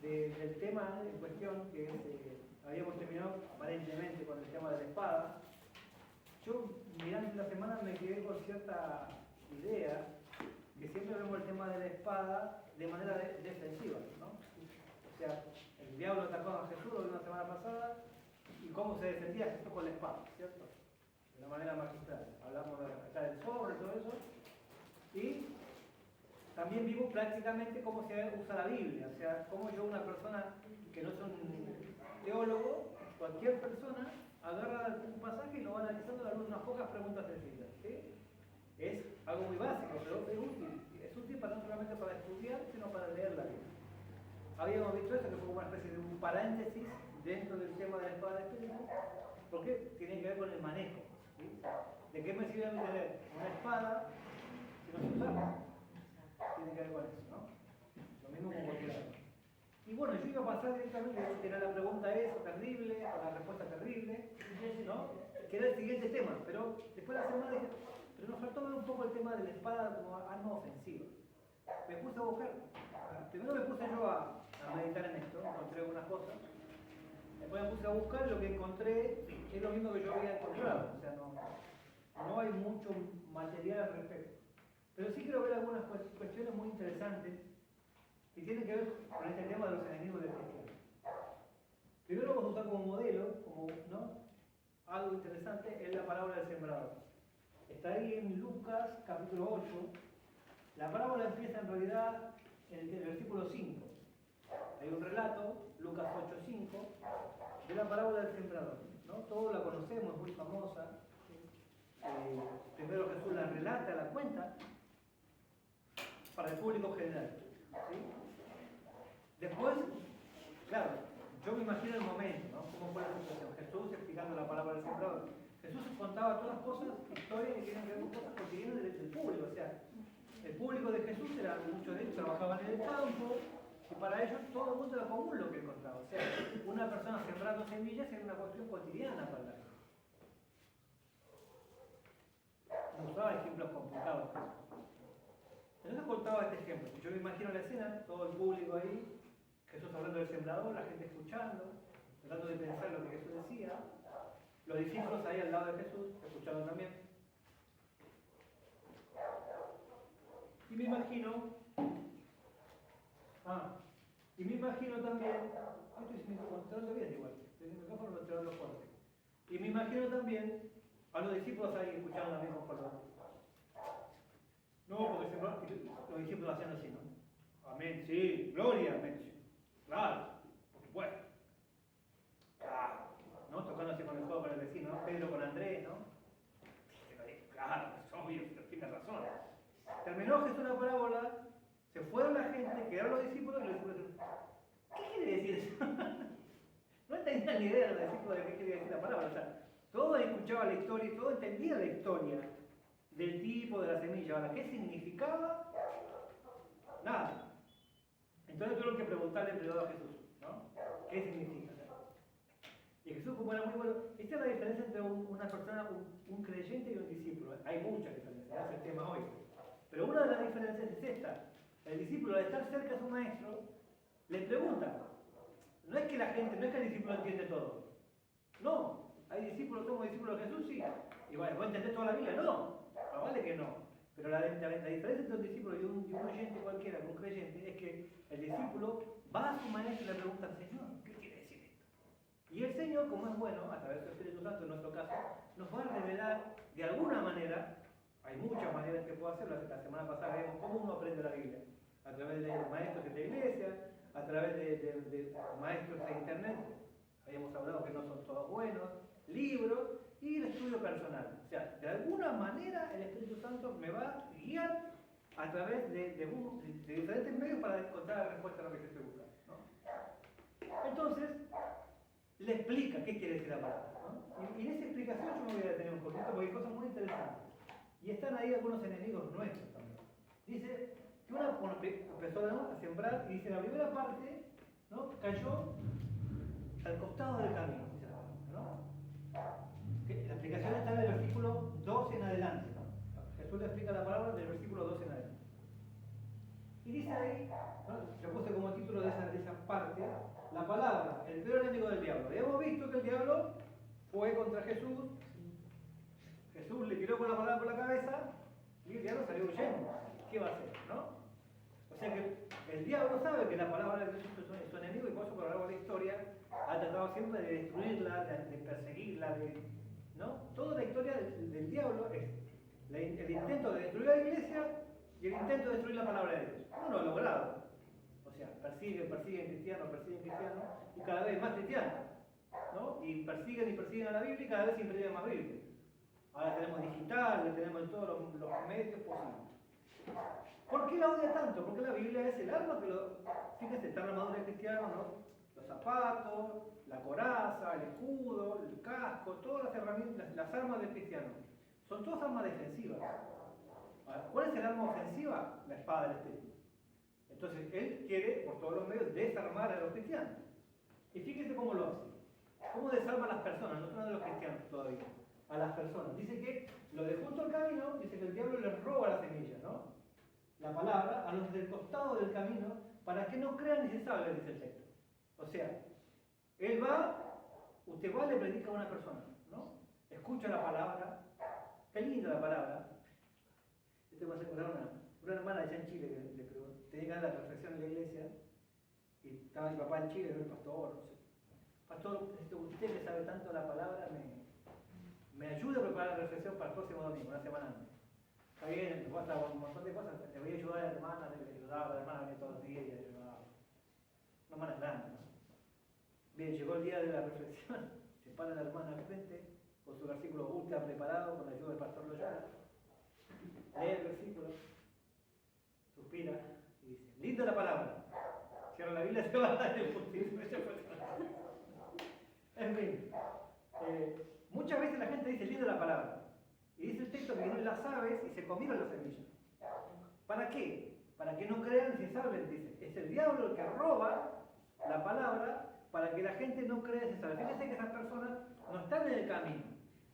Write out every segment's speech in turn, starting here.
del tema en cuestión, que es, habíamos terminado aparentemente con el tema de la espada. Yo, mirando la semana, me quedé con cierta idea que siempre vemos el tema de la espada de manera defensiva, ¿no? O sea, el diablo atacó a Jesús, lo vimos la semana pasada, y cómo se defendía Jesús con la espada, ¿cierto? De una manera magistral. Hablamos de echar el sobre, todo eso, y también vimos prácticamente cómo se usa la Biblia, o sea, cómo yo, una persona que no es un teólogo, cualquier persona agarra un pasaje y lo va analizando a la luz de unas pocas preguntas sencillas, ¿sí? Es algo muy básico, pero es útil. Es útil para, no solamente para estudiar, sino para leer la Biblia. Habíamos visto esto, que fue como una especie de un paréntesis dentro del tema de la espada de espíritu, porque tiene que ver con el manejo, ¿sí? ¿De qué me sirve a mí tener una espada si no se usa? Tiene que ver con eso, ¿no? Lo mismo con cualquier arma. Y bueno, yo iba a pasar directamente, que era la pregunta esa, terrible, o la respuesta terrible, ¿no? Que era el siguiente tema, pero después de la semana dije, pero nos faltó ver un poco el tema de la espada como arma ofensiva. Me puse a buscar, primero me puse yo a meditar en esto, encontré algunas cosas, después me puse a buscar y lo que encontré es lo mismo que yo había encontrado, o sea, no hay mucho material al respecto. Pero sí quiero ver algunas cuestiones muy interesantes que tienen que ver con este tema de los enemigos del cristiano. Primero vamos a usar como modelo, como, ¿no? Algo interesante, es la parábola del sembrador. Está ahí en Lucas capítulo 8. La parábola empieza en realidad en el versículo 5. Hay un relato, Lucas 8:5, de la parábola del sembrador, ¿no? Todos la conocemos, es muy famosa. Primero Jesús la relata, la cuenta, para el público general, ¿sí? Después, claro, yo me imagino el momento, ¿no? ¿Cómo fue la situación? Jesús explicando la palabra del sembrador. Jesús contaba todas cosas, historias que tienen que ver con cosas cotidianas del público. O sea, el público de Jesús era, muchos de ellos trabajaban en el campo, y para ellos todo el mundo era común lo que él contaba. O sea, una persona sembrando semillas era una cuestión cotidiana para la gente. No usaba ejemplos complicados. Entonces contaba este ejemplo. Yo me imagino la escena, todo el público ahí, Jesús hablando del sembrador, la gente escuchando, tratando de pensar lo que Jesús decía, los discípulos ahí al lado de Jesús, escuchando también. Y me imagino también, estoy mostrando bien igual, estoy en el micrófono mostrando fuerte. Y me imagino también a los discípulos ahí escuchando también con perdón. No, porque los discípulos hacían así, ¿no? Amén, sí, gloria, amén. Claro, por supuesto. Claro, ¿no? Tocando así con el codo con el vecino, ¿no? Pedro con Andrés, ¿no? Claro, es obvio, tiene razón. Terminó Jesús la parábola, se fueron la gente, quedaron los discípulos y los discípulos dijeron, ¿qué quiere decir eso? No tenían ni idea los discípulos de qué quería decir la parábola. O sea, todos escuchaban la historia y todos entendían la historia del tipo de la semilla. Ahora, ¿qué significaba? Nada. Entonces tuve que preguntarle primero a Jesús, ¿no? ¿Qué significa? Y Jesús, como era muy bueno, esta es la diferencia entre una persona, un creyente y un discípulo. Hay muchas diferencias, ese es el tema hoy. Pero una de las diferencias es esta. El discípulo, al estar cerca de su maestro, le pregunta. No es que la gente, no es que el discípulo entiende todo. No. Hay discípulos, somos discípulos de Jesús, sí. Y bueno, ¿puede entender toda la Biblia? No. Vale que no. Pero la diferencia entre un discípulo y un oyente cualquiera, un creyente, es que el discípulo va a su maestro y le pregunta al Señor, ¿qué quiere decir esto? Y el Señor, como es bueno, a través del Espíritu Santo en nuestro caso, nos va a revelar de alguna manera, hay muchas maneras que puedo hacerlo. La semana pasada vimos cómo uno aprende la Biblia. A través de maestros de la iglesia, a través de maestros de internet, habíamos hablado que no son todos buenos, libros y el estudio personal. O sea, de alguna manera el Espíritu Santo me va a guiar a través de diferentes medios para encontrar la respuesta a lo que yo estoy buscando, ¿no? Entonces, le explica qué quiere decir la palabra, ¿no? Y en esa explicación yo me voy a detener un poquito porque hay cosas muy interesantes. Y están ahí algunos enemigos nuestros también. Dice que una empezó, ¿no?, a sembrar, y dice la primera parte, ¿no?, cayó al costado del camino, dice la palabra, ¿no? Que la explicación está en el versículo 12 en adelante, ¿no? Jesús le explica la palabra del versículo 12 en adelante. Y Y dice ahí, ¿no? Yo puse como título de esa parte, la palabra, el peor enemigo del diablo. Y hemos visto que el diablo fue contra Jesús, Jesús le tiró con la palabra por la cabeza y el diablo salió huyendo. ¿Qué va a hacer? ¿No? O sea que el diablo sabe que la palabra de Dios es su enemigo y por eso por lo largo de la historia ha tratado siempre de destruirla, de perseguirla, ¿no? Toda la historia del diablo es el intento de destruir a la iglesia y el intento de destruir la palabra de Dios. No lo ha logrado. O sea, persiguen cristianos y cada vez más cristianos, ¿no? Y persiguen a la Biblia y cada vez siempre llegan más Biblia. Ahora tenemos digital, le tenemos en todos los medios posibles. ¿Por qué la odia tanto? Porque la Biblia es el arma que fíjense, está la armadura cristiana, ¿no? Los zapatos, la coraza, el escudo, el casco, todas las herramientas, las armas del cristiano. Son todas armas defensivas. Ahora, ¿cuál es el arma ofensiva? La espada del Espíritu. Entonces, él quiere, por todos los medios, desarmar a los cristianos. Y fíjense cómo lo hace. ¿Cómo desarma a las personas? No son de los cristianos todavía. A las personas. Dice que lo de junto al camino, dice que el diablo les roba la semilla, ¿no? La palabra a los del costado del camino para que no crean ni se salven, dice el texto. O sea, él va, usted va y le predica a una persona, ¿no? Escucha la palabra, qué linda la palabra. Este va a recordar una hermana allá en Chile que tenía que dar la reflexión en la iglesia y estaba mi papá en Chile, era el pastor, no sé. Pastor, usted que sabe tanto la palabra, me ayuda a preparar la reflexión para el próximo domingo, una semana antes. Está bien, me pasa un montón de cosas, le voy a ayudar a la hermana, le ayudaba, la hermana venía todos los días y le ayudaba. Una hermana grande, ¿no? Bien, llegó el día de la reflexión, se para la hermana al frente, con su versículo ultra preparado, con la ayuda del pastor Loyola, lee el versículo, suspira y dice, linda la palabra. Cierra la Biblia, se va a dar el puntísimo. En fin, muchas veces la gente dice linda la palabra. Y dice el texto que vienen las aves y se comieron las semillas. ¿Para qué? Para que no crean si saben, dice. Es el diablo el que roba la palabra para que la gente no crea si sabe. Fíjense que esas personas no están en el camino,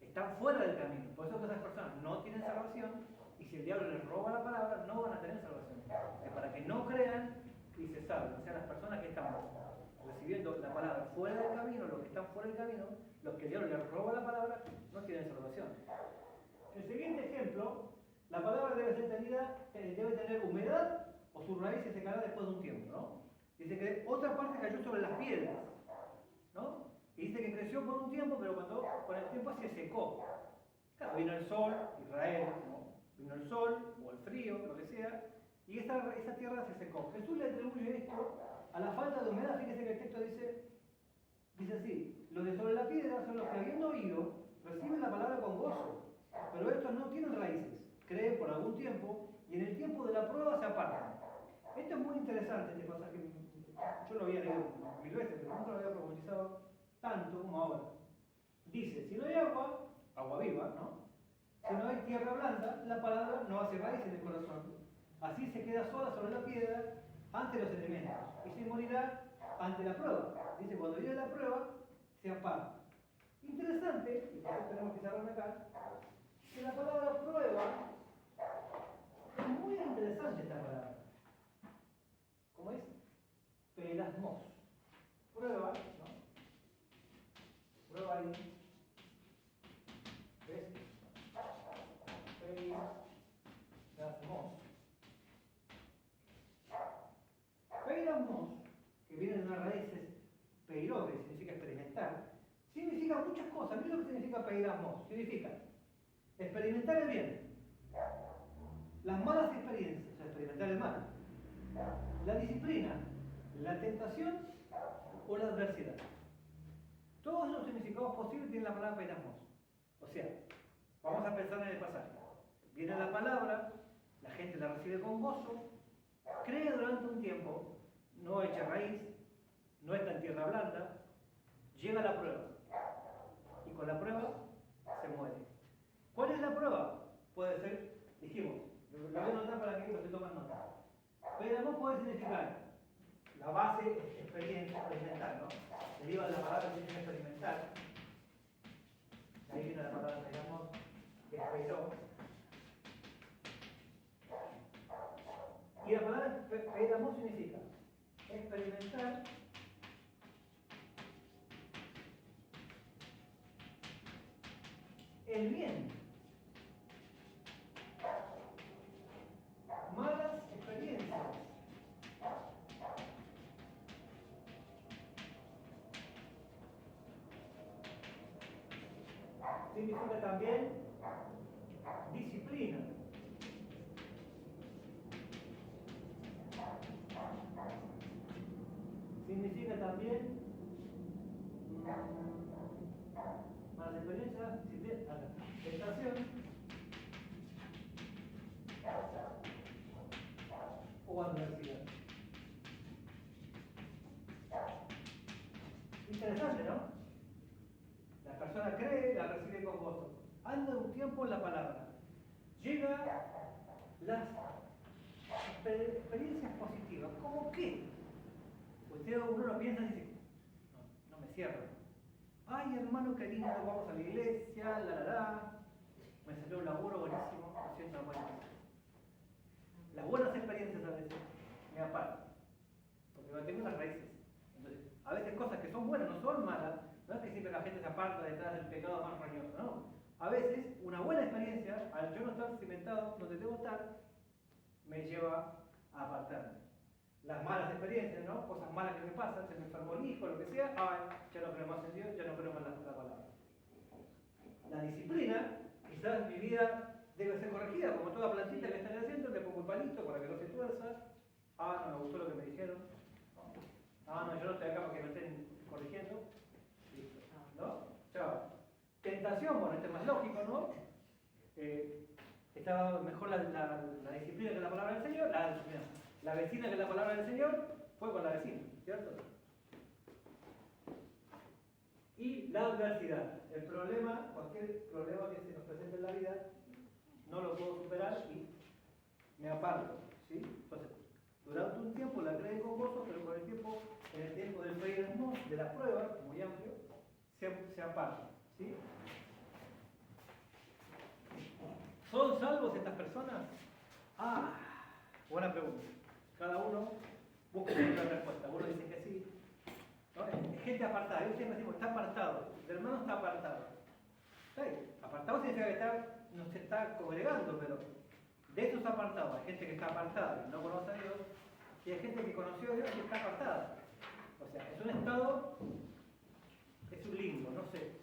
están fuera del camino. Por eso que esas personas no tienen salvación y si el diablo les roba la palabra no van a tener salvación. Es para que no crean y se salven. O sea, las personas que están recibiendo la palabra fuera del camino, los que están fuera del camino, los que el diablo les roba la palabra, no tienen salvación. El siguiente ejemplo, la palabra debe ser tenida, debe tener humedad o su raíz se secará después de un tiempo, ¿no? Dice que otra parte cayó sobre las piedras, ¿no? Y dice que creció por un tiempo, pero cuando con el tiempo se secó. Claro, vino el sol, Israel, ¿no? Vino el sol o el frío, lo que sea, y esa tierra se secó. Jesús le atribuye esto a la falta de humedad. Fíjese que el texto dice así, los de sobre la piedra son los que habiendo oído, reciben la palabra con gozo. Pero estos no tienen raíces, creen por algún tiempo y en el tiempo de la prueba se apartan. Esto es muy interesante, este pasaje. Yo lo había leído 1000 veces, pero nunca lo había profundizado tanto como ahora. Dice, si no hay agua, agua viva, ¿no? Si no hay tierra blanda, la palabra no hace raíz en el corazón. Así se queda sola sobre la piedra ante los elementos y se morirá ante la prueba. Dice, cuando viene la prueba, se aparta. Interesante, y por eso tenemos que cerrarme acá, que la palabra prueba es muy interesante esta palabra. ¿Cómo es? Pelasmos. Prueba, ¿no? Prueba ahí. ¿Ves? Pelasmos. Pelasmos, que viene de unas raíces peiro, que significa experimentar, significa muchas cosas. Mira lo que significa pelasmos. Significa experimentar el bien, las malas experiencias, o sea, experimentar el mal, la disciplina, la tentación o la adversidad. Todos los significados posibles tienen la palabra pelasmos. O sea, vamos a pensar en el pasaje. Viene la palabra, la gente la recibe con gozo, cree durante un tiempo, no echa raíz, no está en tierra blanda, llega la prueba. Y con la prueba se muere. ¿Cuál es la prueba? Puede ser, dijimos, lo voy a anotar para que se tomen nota. Pelasmos puede significar la base experiencia experimental, ¿no? Deriva de la palabra que tiene experimental. Ahí viene la palabra pelasmos, que es peiro. Y la palabra peramos significa experimentar el bien. Malas experiencias. Significa también disciplina. Significa también malas experiencias, disciplina, tentación o adversidad. Interesante, ¿no? La persona cree, la recibe con gozo. Anda un tiempo en la palabra. Llega las experiencias positivas. ¿Cómo qué? Uno lo piensa y dice, no me cierro. Ay, hermano, qué lindo, vamos a la iglesia, me salió un laburo buenísimo, lo siento, bueno. Las buenas experiencias a veces me apartan, porque tengo unas raíces. Entonces, a veces cosas que son buenas no son malas, no es que siempre la gente se aparta detrás del pecado más roñoso, no. A veces, una buena experiencia, al yo no estar cimentado donde debo estar, me lleva a apartarme. Las malas experiencias, ¿no? Cosas malas que me pasan, se me enfermó el hijo, lo que sea, ya no creo más en Dios, ya no creo más en la palabra. La disciplina, quizás mi vida debe ser corregida, como toda plantita que está haciendo, le pongo un palito para que no se tuerza. No me gustó lo que me dijeron. No, yo no estoy acá para que me estén corrigiendo. Listo. ¿No? Chao. Tentación, bueno, este es más lógico, ¿no? Estaba mejor la disciplina que la palabra del Señor, la vecina que la palabra del Señor, fue con la vecina, ¿cierto? Y la adversidad, el problema, cualquier problema que se nos presente en la vida, no lo puedo superar y me aparto, ¿sí? Entonces, durante un tiempo la creé con gozo, pero con el tiempo, en el tiempo del peregrinismo, de la prueba, muy amplio, se aparta, ¿sí? ¿Son salvos estas personas? Buena pregunta. Cada uno busca una respuesta. Uno dice que sí. ¿No? Es gente apartada. Yo siempre decimos, está apartado. El hermano está apartado. ¿Sí? Apartado significa que no se está congregando, pero de eso está apartado. Hay gente que está apartada y no conoce a Dios, y hay gente que conoció a Dios y está apartada. O sea, es un estado, es un limbo, no sé.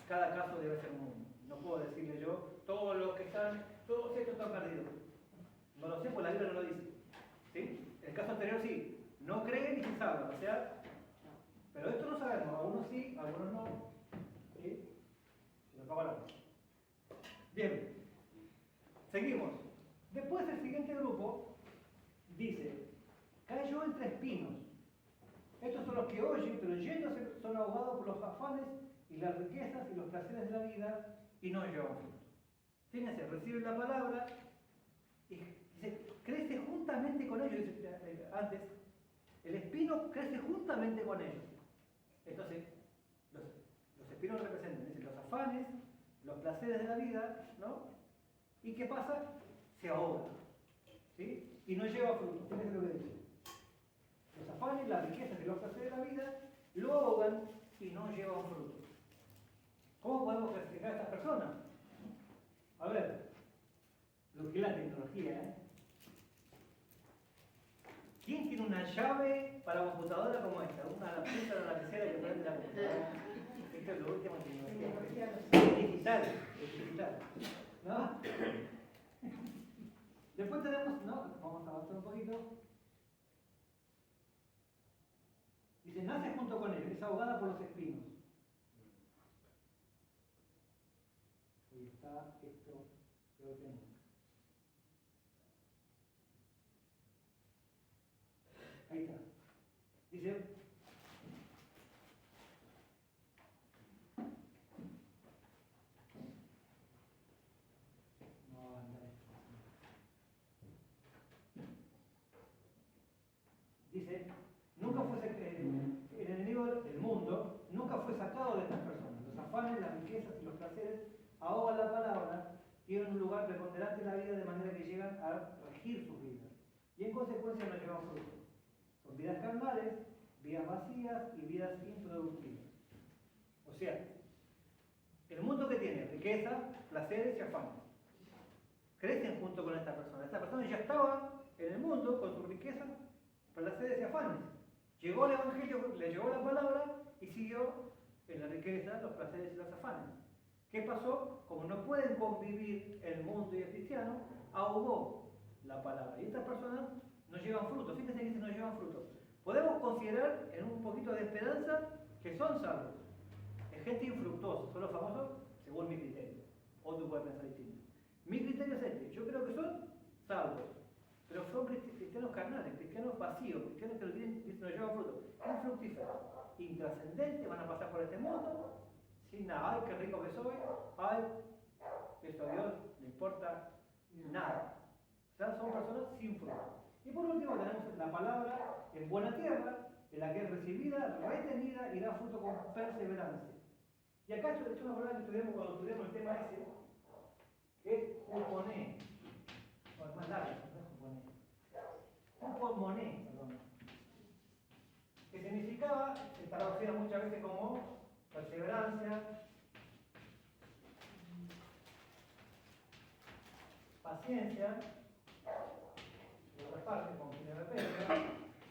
Cada caso debe ser un mundo. No puedo decirle yo, todos los que están, todos estos están perdidos. No lo sé, pues la Biblia no lo dice. ¿Sí? El caso anterior sí, no creen y se salvan, o sea, pero esto no sabemos, algunos sí, algunos no. ¿Sí? Se nos acaba la cosa. Bien, seguimos. Después el siguiente grupo dice, cayó entre espinos. Estos son los que oyen, pero yéndose son ahogados por los afanes y las riquezas y los placeres de la vida y no llevan fruto. Fíjense, reciben la palabra y dice, crece juntamente con ellos. Dice, antes, el espino crece juntamente con ellos. Entonces, los espinos representan, dice, los afanes, los placeres de la vida, ¿no? ¿Y qué pasa? Se ahoga, ¿sí? Y no lleva fruto. Fíjense lo que dice. Los afanes, las riquezas y los placeres de la vida lo ahogan y no llevan fruto. ¿Cómo podemos clasificar a estas personas? A ver, lo que es la tecnología, ¿eh? ¿Quién tiene una llave para computadora como esta? Una punta de la lapicera que prende la computadora. Esto es lo último en tecnología. Es digital, ¿no? Después tenemos, ¿no? Vamos a avanzar un poquito. Dice, nace junto con él, es ahogada por los espinos. Y está esto peor que nunca. Ahí está. Dice, no anda esto. Dice, nunca fue el enemigo del mundo, nunca fue sacado de estas personas. Los afanes, las riquezas y los placeres ahogan la palabra, tienen un lugar preponderante en la vida de manera que llegan a regir sus vidas. y en consecuencia no llevan fruto. Son vidas carnales, vidas vacías y vidas improductivas. O sea, el mundo que tiene riqueza, placeres y afanes. Crecen junto con esta persona. Esta persona ya estaba en el mundo con su riqueza, placeres y afanes. Llegó el Evangelio, le llegó la palabra y siguió en la riqueza, los placeres y los afanes. ¿Qué pasó? Como no pueden convivir el mundo y el cristiano, ahogó la palabra. Y estas personas no llevan fruto. Fíjense que dice no llevan fruto. Podemos considerar en un poquito de esperanza que son salvos. Es gente infructuosa, son los famosos según mi criterio. O tú puedes pensar distinto. Mi criterio es este. Yo creo que son salvos. Pero son cristianos carnales, cristianos vacíos, cristianos que no llevan fruto. Infructíferos, intrascendentes, van a pasar por este mundo sin nada. Ay, qué rico que soy. Ay, esto a Dios no importa nada. O sea, son personas sin fruto. Y por último tenemos la palabra en buena tierra, en la que es recibida, retenida y da fruto con perseverancia. Y acá es una palabra que estudiamos cuando estudiamos el tema ese, que es juponé. No, es más largo, no es juponé. Juponé, perdón. Que significaba, se traducía muchas veces como perseverancia, paciencia, de otra parte, como tiene repente,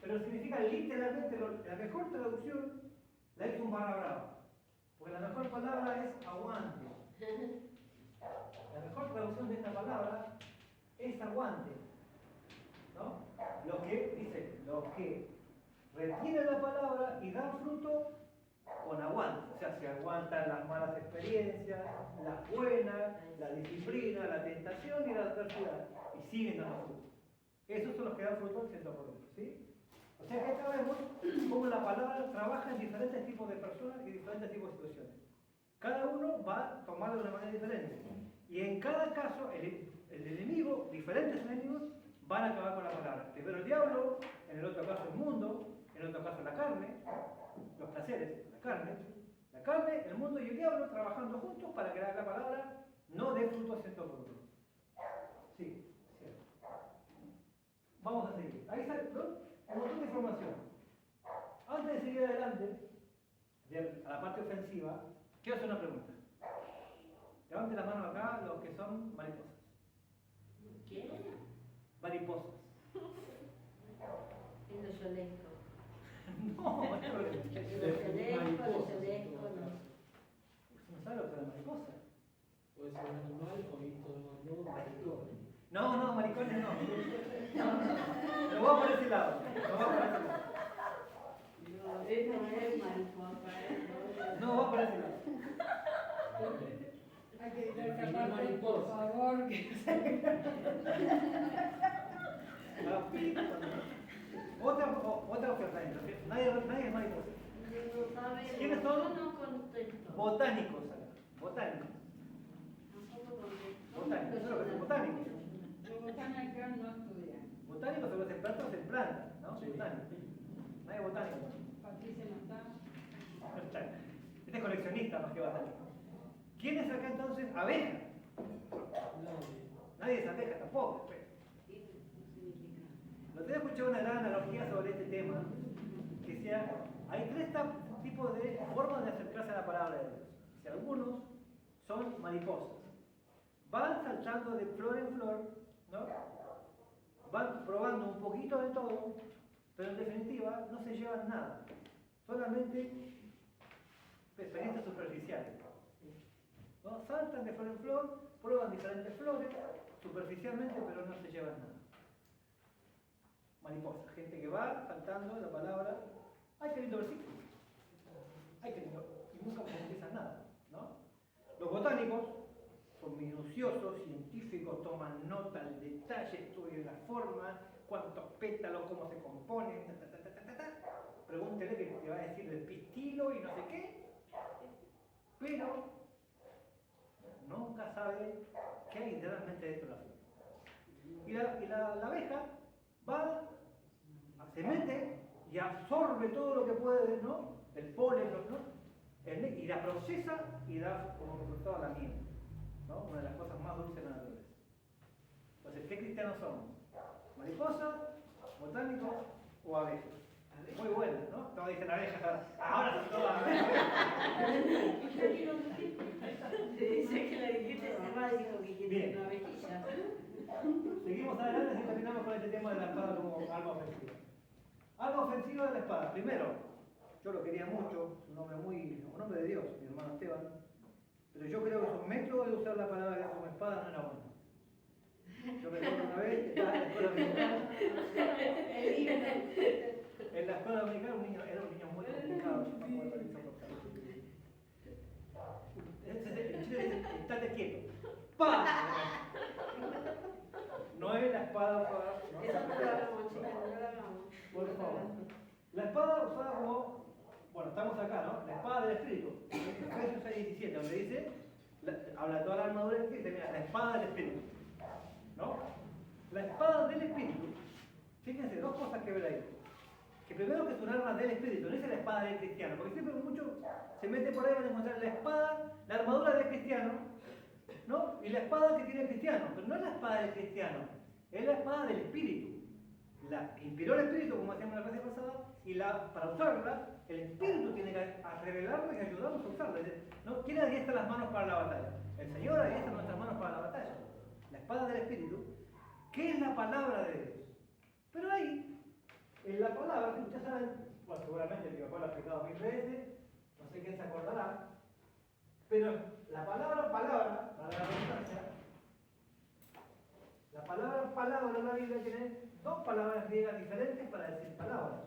pero significa literalmente, la mejor traducción la hizo un barra brava, porque la mejor palabra es aguante. La mejor traducción de esta palabra es aguante, ¿no? Lo que dice, lo que retiene la palabra y da fruto con aguante, o sea, se aguantan las malas experiencias, las buenas, la disciplina, la tentación y la adversidad, y siguen dando fruto. Esos son los que dan fruto al 100%, ¿sí? O sea que acá vemos cómo la palabra trabaja en diferentes tipos de personas y diferentes tipos de situaciones. Cada uno va a tomarlo de una manera diferente. Y en cada caso, el enemigo, diferentes enemigos, van a acabar con la palabra. Primero el diablo, en el otro caso el mundo, en el otro caso la carne, los placeres, la carne, el mundo y el diablo trabajando juntos para que la palabra no dé fruto al 100%. Sí, cierto. Vamos a seguir. Ahí está, ¿no? Un montón de información. Antes de seguir adelante, a la parte ofensiva, quiero hacer una pregunta. Levante la mano acá los que son mariposas. ¿Qué? Mariposas. En lo celeste. No, no es problema. En lo celeste, no. ¿No sabe lo que es la mariposa? Puede ser un animal o visto de maricón. No, maricones no. No va por ese lado. No va por ese lado. No, eso no es mariposa. No va por ese lado. Hay que ir a esa parte, por favor. Otra oferta. Nadie es mariposa. No sabe. ¿Quiénes son? Yo no contesto. Botánicos. Botánicos. Tampoco contesto. Botánicos. Eso es lo que son botánicos. Los botánicos no estudian. Botánicos son los expertos en plantas, ¿no? Sí. Botánicos. Nadie botánico. Patricia no está. Este es coleccionista más que botánico. ¿Quién es acá entonces? Abeja. Nadie es abeja tampoco. ¿Qué significa? Lo te he escuchado una gran analogía sobre este tema, que decía, hay tres tipos de formas de acercarse a la palabra de Dios. Si algunos son mariposas, van saltando de flor en flor, ¿no? Van probando un poquito de todo, pero en definitiva no se llevan nada, solamente experiencias superficiales. ¿No? Saltan de flor en flor, prueban diferentes flores, superficialmente, pero no se llevan nada. Mariposa, gente que va saltando la palabra, ¡ay, qué lindo versículo! ¡Ay, qué lindo! Y nunca profundizan nada, ¿no? Los botánicos son minuciosos, científicos, toman nota al detalle, estudian la forma, cuántos pétalos, cómo se componen, Pregúntele que te va a decir el pistilo y no sé qué, pero nunca sabe qué hay realmente dentro de la flor. Y la abeja va, se mete y absorbe todo lo que puede, ¿no? El polen, ¿no? Y la procesa y da como resultado la miel, ¿no? Una de las cosas más dulces de la naturaleza. Entonces, ¿qué cristianos somos? Mariposas botánicos o abejas. Muy buenas, ¿no? Todos dicen abejas, ahora son todas abejas. Dice que la dijiste, se va a decir que Bien. quiere una abejilla. Seguimos adelante y terminamos con este tema de la espada como arma ofensiva. Arma ofensiva de la espada. Primero, yo lo quería mucho, es un hombre de Dios, mi hermano Esteban, pero yo creo que su método de usar la palabra de Dios como espada no era bueno. Yo me acuerdo una vez, estaba en la escuela dominicana. En la escuela dominicana era un niño muy complicado, yo me acuerdo de esa cosa. En Chile dicen, estate quieto. ¡Pam! No es la espada usada. No, Eso no lo hagamos, chicos, no lo hagamos. por favor. La espada usada como, bueno, estamos acá, ¿no? La espada del Espíritu. Efesios 6:17, donde dice, habla toda la armadura y dice, mira, la espada del Espíritu. ¿No? La espada del Espíritu, fíjense, dos cosas que ver ahí. Que primero que es un arma del Espíritu, no es la espada del cristiano, porque siempre muchos se meten por ahí para encontrar la espada, la armadura del cristiano, ¿no? Y la espada que tiene el cristiano, pero no es la espada del cristiano, es la espada del Espíritu. La inspiró el Espíritu, como hacíamos la clase pasada, y para usarla, el Espíritu tiene que revelarlo y ayudarnos a usarla. ¿No? ¿Quién adiestra las manos para la batalla? El Señor adiestra nuestras manos para la batalla. La espada del Espíritu, que es la palabra de Dios. Pero ahí, en la palabra, ustedes saben, bueno, seguramente mi papá lo ha explicado 1000 veces, no sé quién se acordará, pero la palabra, para la redundancia, la palabra en la Biblia tiene dos palabras griegas diferentes para decir palabra.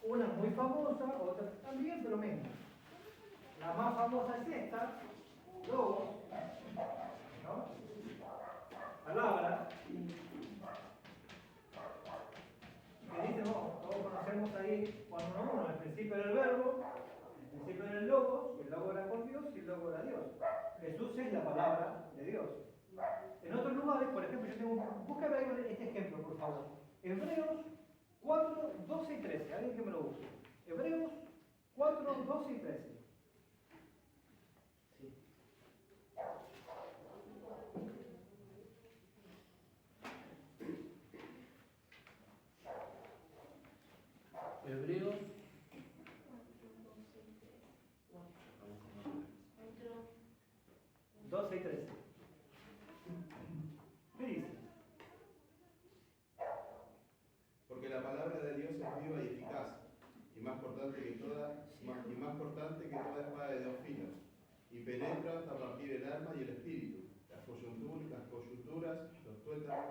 Una muy famosa, otra también, pero menos. La más famosa es esta, logos, ¿no? Palabra, que dice, no, todos conocemos ahí Juan 1:1, el principio era el verbo, el principio era el logos, y el logo era con Dios y el logo era Dios. Jesús es la palabra de Dios. En otros lugares, por ejemplo, yo tengo búscame ahí este ejemplo, por favor. Hebreos 4, 12 y 13, alguien que me lo busque. Hebreos 4, 12 y 13. Sí. Hebreos 12 y 13. ¿Qué dice? Porque la palabra de Dios es viva y eficaz, y más cortante que toda espada de 2 filos, y penetra hasta partir el alma y el espíritu, las coyunturas, los tuétanos,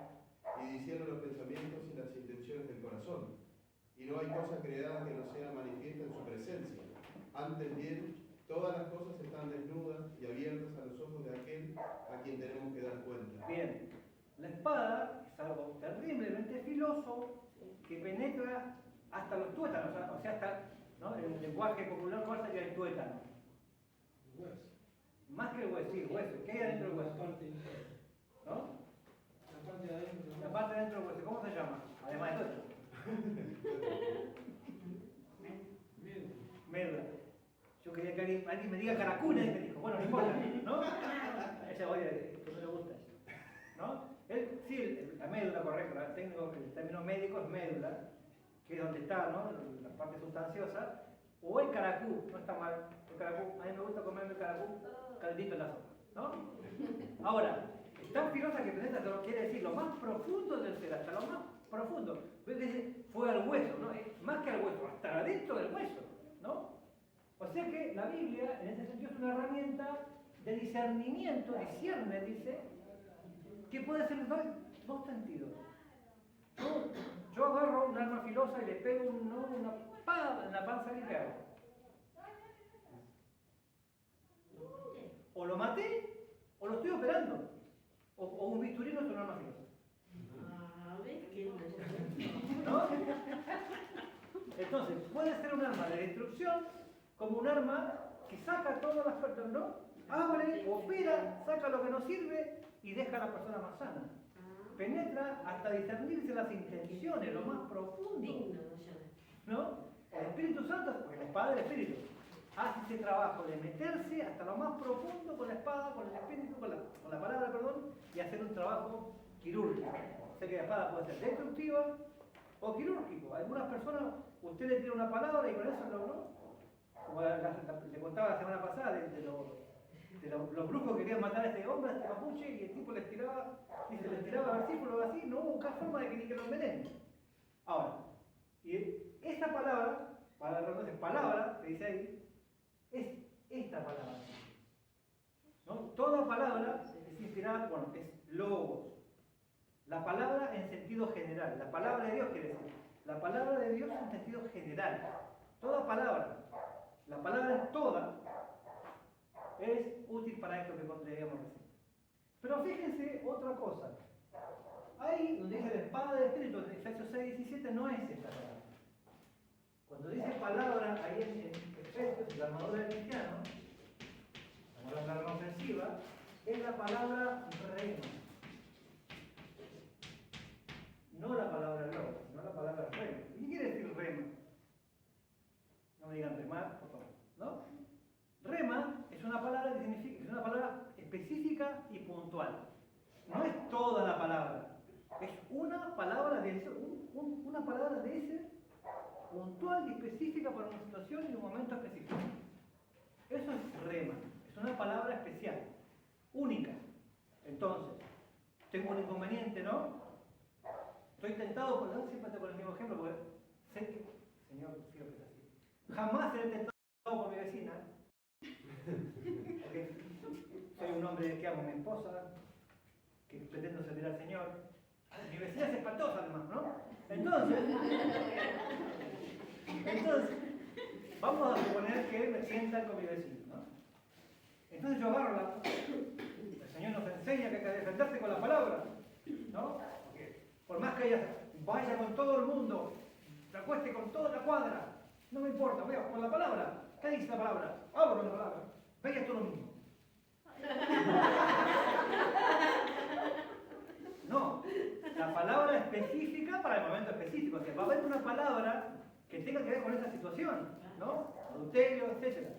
y discierne los pensamientos y las intenciones del corazón. Y no hay cosa creada que no sea manifiesta en su presencia. Antes bien, todas las cosas están desnudas y abiertas a los ojos de aquel a quien tenemos que dar cuenta. Bien, la espada es algo terriblemente filoso que penetra hasta los tuétanos, o sea, hasta, ¿no? En el lenguaje popular, ¿cuál sería el tuétano? hueso. Más que el hueso, sí, el hueso. ¿Qué hay adentro del La hueso? parte interna. ¿No? La parte de adentro. La parte de adentro del hueso, ¿cómo se llama? Además de todo esto. Miedo. Médula. Yo quería que alguien me diga caracuna y me dijo, bueno, no importa, ¿no? Ella, oye, que no le gusta eso, ¿no? La médula, correcto, el término médico es médula, que es donde está, ¿no? La parte sustanciosa, o el caracú, no está mal, el caracú, a mí me gusta comerme el caracú caldito en la sopa, ¿no? Ahora, es tan filosa que penetra, quiere decir lo más profundo del ser, hasta lo más profundo. Fue al hueso, ¿no? Más que al hueso, hasta adentro del hueso, ¿no? O sea que la Biblia, en ese sentido, es una herramienta de discernimiento, discierne, dice, que puede ser dos sentidos. Yo agarro un arma filosa y le pego una espada en la panza y ¿qué hago? O lo maté, o lo estoy operando. O un bisturí no es un arma filosa. A ver, ¿qué ¿No? Entonces, puede ser un arma de destrucción, como un arma que saca todas las personas, ¿no? Abre, opera, saca lo que no sirve y deja a la persona más sana. Penetra hasta discernirse las intenciones, lo más profundo. Digno, ¿No? El Espíritu Santo, porque la espada del Espíritu, hace ese trabajo de meterse hasta lo más profundo con la espada, con el Espíritu, con la palabra, perdón, y hacer un trabajo quirúrgico. sé que la espada puede ser destructiva o quirúrgica. Algunas personas, usted le tira una palabra y con eso no. Como le contaba la semana pasada de los brujos que querían matar a este hombre, a este mapuche, y el tipo les tiraba versículos así, no hubo forma de que lo envenenen. Ahora, y esta palabra, palabra, que dice ahí, es esta palabra. ¿No? Toda palabra es inspirada, bueno, es logos. La palabra en sentido general. La palabra de Dios quiere decir. La palabra de Dios en sentido general. Toda palabra. La palabra toda es útil para esto que leíamos recién. Pero fíjense otra cosa. Ahí donde dice la espada del Espíritu, en Efesios 6:17, no es esta palabra. Cuando dice palabra ahí en Efesios, la armadura del cristiano, la arma ofensiva, es la palabra rema. No la palabra logo, sino la palabra rema. ¿Y qué quiere decir rema? No me digan remar, por favor. ¿No? Rema es una palabra que significa, es una palabra específica y puntual. No es toda la palabra. Es una palabra de ese, una palabra de ese puntual y específica para una situación y un momento específico. Eso es rema. Es una palabra especial, única. Entonces, tengo un inconveniente, ¿no? Estoy tentado, por siempre estoy con el mismo ejemplo, porque sé que, Señor, sí que es así. Jamás seré tentado por mi vecina. Porque soy un hombre que amo a mi esposa, que pretendo servir al Señor. Mi vecina es espantosa además, ¿no? Entonces, vamos a suponer que me sientan con mi vecino, ¿no? Entonces yo agarro el Señor nos enseña que hay que defenderse con la palabra, ¿no? Porque por más que ella vaya con todo el mundo, se acueste con toda la cuadra, no me importa, voy a con la palabra. ¿Qué dice la palabra? Abro la palabra. Veis tú lo mismo. No, la palabra específica para el momento específico. O sea, va a haber una palabra que tenga que ver con esa situación, ¿no? Adulterio, etc.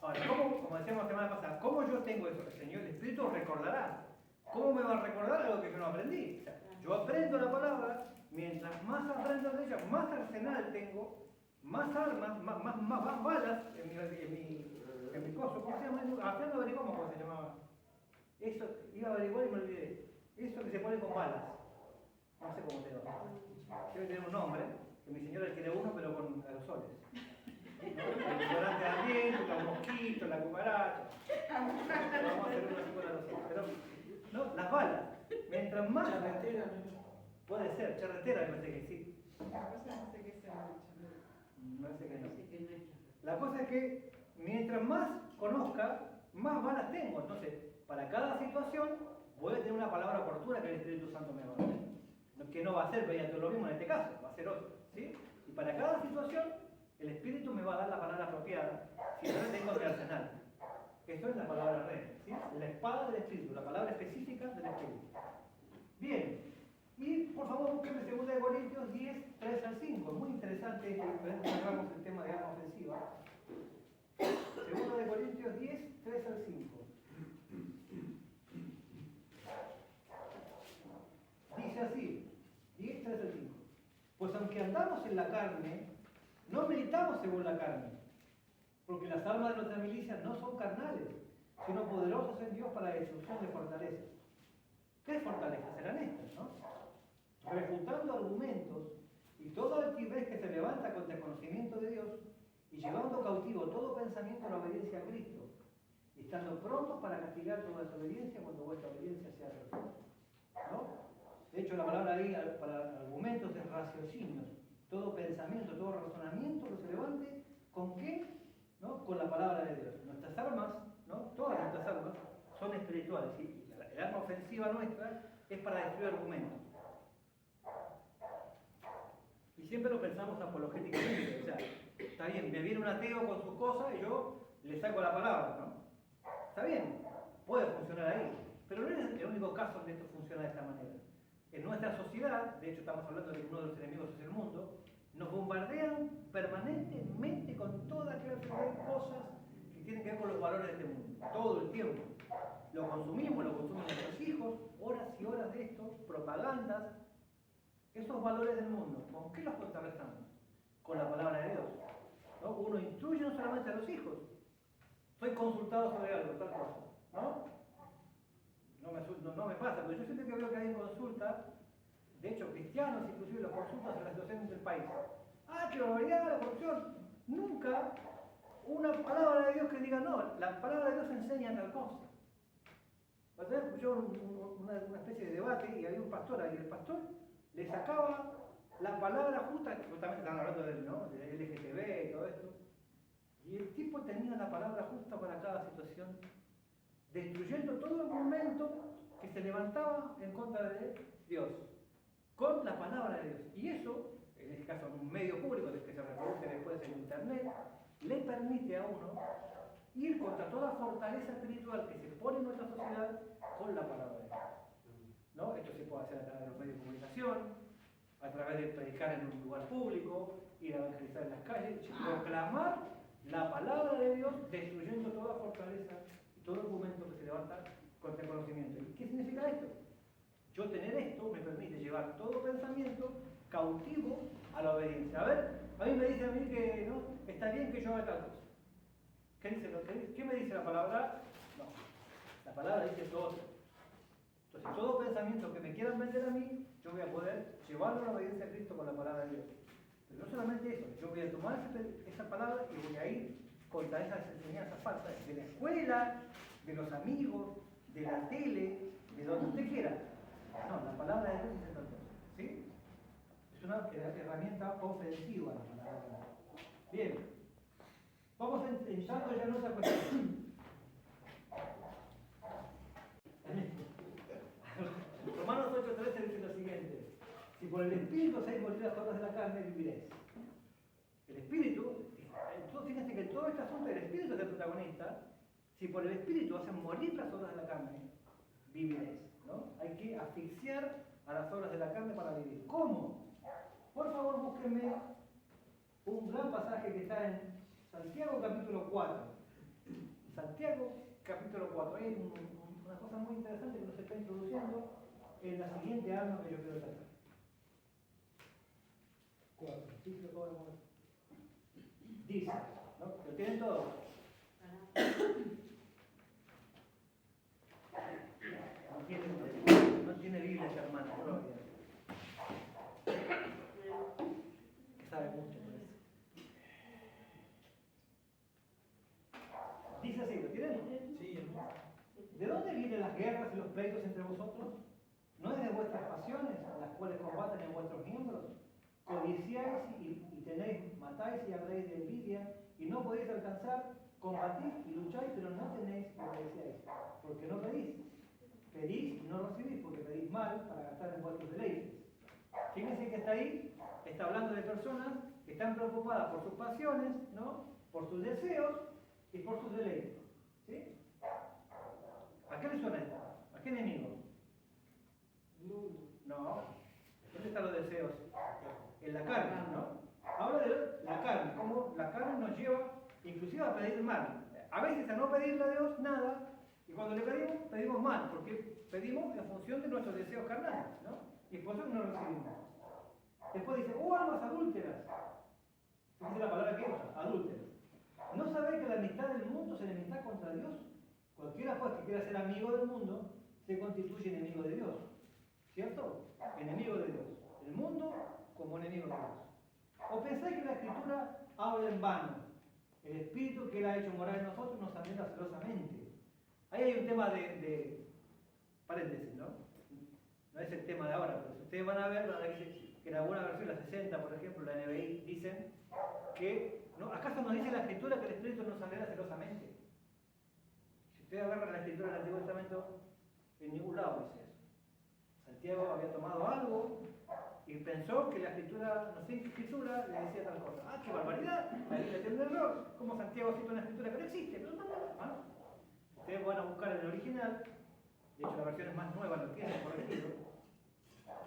Ahora, como decíamos la semana pasada, ¿cómo yo tengo eso? El Señor, el Espíritu recordará. ¿Cómo me va a recordar algo que yo no aprendí? O sea, yo aprendo la palabra, mientras más aprendo de ella, más arsenal tengo, más armas, más balas en mi coso. ¿Cómo se llama? Apenas averiguamos cómo se llamaba. Eso, iba a averiguar y me olvidé. Eso que se pone con balas. No sé cómo se llama. Debe tener un nombre, que mi señora quiere uno, pero con aerosoles. El desodorante de ambiente, los mosquitos, la cucaracha. Vamos a hacer uno así con aerosoles. Pero, no, las balas. Mientras más. Charretera, ¿no? Puede ser, charretera, me parece que sí. No sé qué sea Me parece que no. Así que no es La cosa es que mientras más conozca, más balas tengo. Entonces, para cada situación, voy a tener una palabra oportuna que el Espíritu Santo me va a dar. Que no va a ser todo lo mismo en este caso, va a ser otro. ¿Sí? Y para cada situación, el Espíritu me va a dar la palabra apropiada si yo la tengo en mi arsenal. Eso es la palabra rey, ¿sí? La espada del Espíritu, la palabra específica del Espíritu. Bien, y por favor búsquenme 2 Corintios 10, 3 al 5. Es muy interesante que cerramos el tema de arma ofensiva. 2 Corintios 10, 3 al 5. Dice así, 10, 3 al 5. Pues aunque andamos en la carne, no militamos según la carne, porque las armas de nuestra milicia no son carnales, sino poderosas en Dios para la destrucción de fortalezas. ¿Qué fortalezas serán estas, no? Refutando argumentos y toda altivez que se levanta contra el conocimiento de Dios y llevando cautivo todo pensamiento a la obediencia a Cristo, y estando prontos para castigar toda desobediencia cuando vuestra obediencia sea perfecta. ¿No? De hecho, la palabra ahí para argumentos es raciocinios. Todo pensamiento, todo razonamiento que se levante, ¿con qué? ¿No? Con la palabra de Dios. Nuestras armas, ¿no? Todas nuestras armas son espirituales. ¿Sí? El arma ofensiva nuestra es para destruir argumentos. Y siempre lo pensamos apologéticamente. O sea, está bien, me viene un ateo con sus cosas y yo le saco la palabra, ¿no? Está bien, puede funcionar ahí. Pero no es el único caso donde esto funciona de esta manera. En nuestra sociedad, de hecho estamos hablando de que uno de los enemigos es el mundo, nos bombardean permanentemente con toda clase de cosas que tienen que ver con los valores de este mundo, todo el tiempo. lo consumimos, lo consumen nuestros hijos, horas y horas de esto, propagandas, esos valores del mundo, ¿con qué los contrarrestamos? Con la palabra de Dios. ¿No? Uno instruye no solamente a los hijos, soy consultado sobre algo, tal cosa, ¿no? No me pasa, porque yo siempre que veo que hay consulta, de hecho cristianos inclusive los consultan sobre la situación del país. ¡Ah, qué barbaridad, la corrupción! Nunca una palabra de Dios que diga no, la palabra de Dios enseña tal cosa. Otra vez escuché una especie de debate y había un pastor ahí, y el pastor le sacaba la palabra justa, justamente estaban hablando del, ¿no?, del LGTB y todo esto, y el tipo tenía la palabra justa para cada situación, destruyendo todo el momento que se levantaba en contra de Dios, con la palabra de Dios. Y eso, en este caso un medio público que se reproduce después en internet, le permite a uno ir contra toda fortaleza espiritual que se pone en nuestra sociedad con la palabra de Dios, ¿no? Esto se puede hacer a través de los medios de comunicación, a través de predicar en un lugar público, ir a evangelizar en las calles, proclamar la palabra de Dios, destruyendo toda fortaleza y todo argumento que se levanta contra el conocimiento. ¿Y qué significa esto? Yo tener esto me permite llevar todo pensamiento cautivo a la obediencia. A ver, a mí me dice a mí que no, está bien que yo haga tal cosa. ¿Qué me dice la palabra? No, la palabra dice todo. Entonces, todo pensamiento que me quieran vender a mí, yo voy a poder llevarlo a la obediencia a Cristo con la palabra de Dios. Pero no solamente eso, yo voy a tomar esa palabra y voy a ir contra esas enseñanzas falsas de la escuela, de los amigos, de la tele, de donde usted quiera. No, la palabra de Dios dice tal cosa. ¿Sí? Es una herramienta ofensiva la palabra de Dios. Bien. Vamos entrando ya en otra cuestión. Romanos 8:13 dice lo siguiente: si por el Espíritu hacéis morir las obras de la carne, viviréis. El Espíritu, fíjense que todo este asunto del Espíritu es el protagonista. Si por el Espíritu hacen morir las obras de la carne, viviréis, ¿no? Hay que asfixiar a las obras de la carne para vivir. ¿Cómo? Por favor, búsquenme un gran pasaje que está en Santiago capítulo 4. Santiago capítulo 4. Hay una cosa muy interesante que nos está introduciendo en la siguiente arma que yo quiero tratar. 4. Dice, ¿no? ¿Lo tienen todos? No tiene Biblia ese hermano, gloria. Sabe mucho por eso. Dice así, ¿lo tienen? Sí, hermano. ¿De dónde vienen las guerras y los pleitos entre vosotros? ¿No es de vuestras pasiones, las cuales combaten en vuestros miembros? Codiciáis y tenéis, matáis y habláis de envidia, y no podéis alcanzar, combatís y lucháis, pero no tenéis lo que deseáis, porque no pedís. Pedís y no recibís, porque pedís mal para gastar en vuestros deleites. Fíjense que está ahí, está hablando de personas que están preocupadas por sus pasiones, ¿no?, por sus deseos y por sus deleites. ¿Sí? ¿A qué le suena esto? ¿A qué enemigo? No. ¿Dónde están los deseos? En la carne, ¿no? Habla de la carne, cómo la carne nos lleva inclusive a pedir mal. A veces a no pedirle a Dios nada, y cuando le pedimos, pedimos mal, porque pedimos en función de nuestros deseos carnales, ¿no? Y por eso no recibimos. Después dice, almas adúlteras. Dice la palabra que usa, adúlteras. ¿No sabéis que la amistad del mundo es enemistad contra Dios? Cualquiera pues que quiera ser amigo del mundo, se constituye enemigo de Dios. ¿Cierto? Enemigo de Dios. El mundo como enemigo de Dios. ¿O pensáis que la Escritura habla en vano? El Espíritu que Él ha hecho morar en nosotros nos anhela celosamente. Ahí hay un tema de paréntesis, ¿no? No es el tema de ahora, pero si ustedes van a ver, que en alguna versión, la 60, por ejemplo, la NBI, dicen que, ¿no? ¿Acaso nos dice la Escritura que el Espíritu nos anhela celosamente? Si ustedes agarran la Escritura del Antiguo Testamento, en ningún lado dice eso. Santiago había tomado algo y pensó que la Escritura, no sé qué Escritura, le decía tal cosa. ¡Ah, qué barbaridad! La Biblia tiene un error. ¿Cómo Santiago cita una Escritura que no existe? ¿Ah? Ustedes van a buscar en el original, de hecho la versión es más nueva, lo tienen corregido.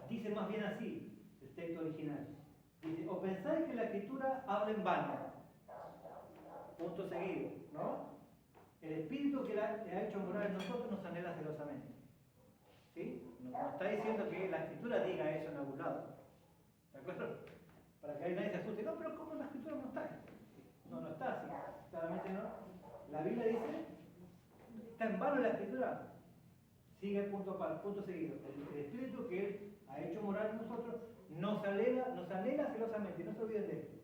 Dice más bien así, el texto original. Dice, ¿o pensáis que la Escritura habla en vano? Punto seguido, ¿no? El espíritu que le ha hecho morar en nosotros nos anhela celosamente. ¿Sí? No está diciendo que la escritura diga eso en algún lado. ¿De acuerdo? Para que ahí nadie se asuste. No, pero ¿cómo la escritura no está? No está así. Claramente no. La Biblia dice, ¿está en vano la escritura? Sigue punto seguido. El espíritu que Él ha hecho morar en nosotros nos anhela celosamente. No se olviden de esto.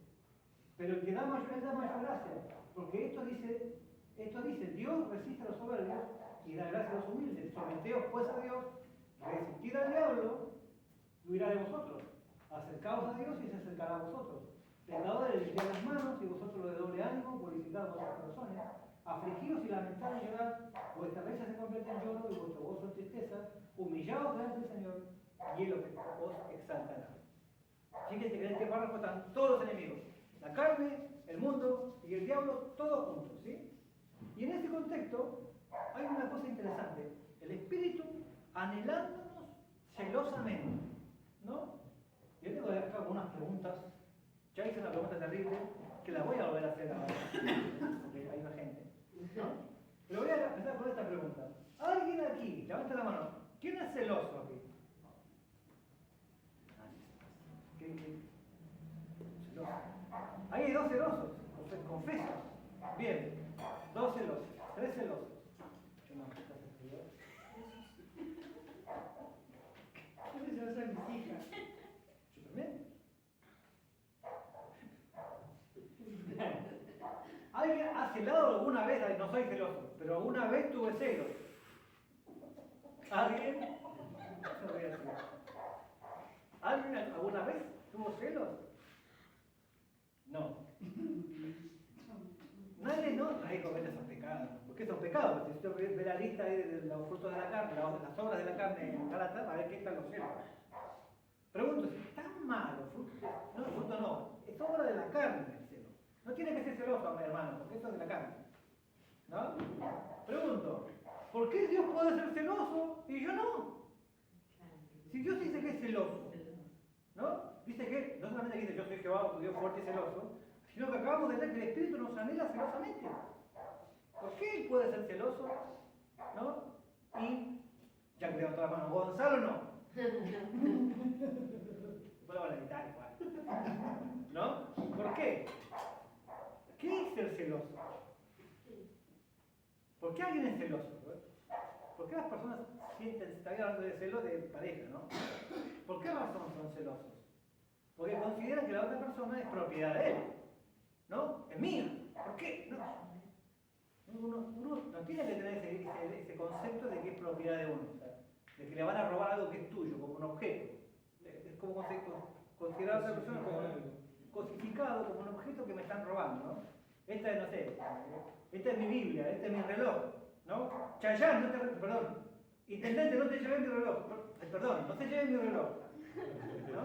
Pero el que da mayor gracia. Porque esto dice, Dios resiste a los soberbios y da gracia a los humildes. Someteos pues a Dios, resistid al diablo, y huirá de vosotros. Acercaos a Dios y se acercará a vosotros. Pecadores, limpiad las manos y vosotros los de doble ánimo, purificad vuestros corazones. Afligidos y lamentad y llorad, vuestra risa se convierte en lloro y vuestro gozo en tristeza. Humillaos delante del Señor y Él os exaltará. Fíjense que en este párrafo están todos los enemigos. La carne, el mundo y el diablo, todos juntos, ¿sí? Y en ese contexto hay una cosa interesante. El Espíritu anhelándonos celosamente, ¿no? Yo tengo acá algunas preguntas. Ya hice una pregunta terrible que la voy a volver a hacer ahora, porque hay una gente, ¿no? Pero voy a empezar con esta pregunta. ¿Alguien aquí, levanta la mano, quién es celoso aquí? Celoso. Ahí hay dos celosos, confesos. Bien, dos celosos, tres celosos. Yo no, Yo soy mis hijas. yo también. ¿Alguien ha celado alguna vez? Ay, no soy celoso, pero alguna vez tuve celos. ¿Alguien? No voy a decir. ¿Alguien alguna vez tuvo celos? No. Nadie no. Nadie comete esos pecados. ¿Por qué son pecados? Si usted ve la lista ahí de los frutos de la carne, las obras de la carne en Gálatas, a ver qué están los celos. Pregunto, si es tan malo, fruto no, es obra de la carne el celo. No tiene que ser celoso, hermano, porque eso es de la carne. ¿No? Pregunto, ¿por qué Dios puede ser celoso y yo no? Si Dios dice que es celoso, ¿no? Dice que, no solamente dice yo soy Jehová, tu Dios fuerte y celoso, sino que acabamos de leer que el Espíritu nos anhela celosamente. ¿Por qué Él puede ser celoso? ¿No? Y, ya que levantó la mano, Gonzalo no. Bueno, van a evitar igual. ¿No? ¿Por qué? ¿Qué es ser celoso? ¿Por qué alguien es celoso? ¿Por qué las personas sienten, está hablando de celo de pareja, ¿no? ¿Por qué razón son celosos? Porque consideran que la otra persona es propiedad de él, ¿no? Es mía. ¿Por qué? No. Uno no tiene que tener ese concepto de que es propiedad de uno, o sea, de que le van a robar algo que es tuyo, como un objeto. Es como considerar a otra persona como cosificado, como un objeto que me están robando, ¿no? Esta es, no sé, esta es mi Biblia, este es mi reloj, ¿no? Chayán, perdón, intendente, no te llevé mi reloj, perdón, no te llevé mi reloj, ¿no?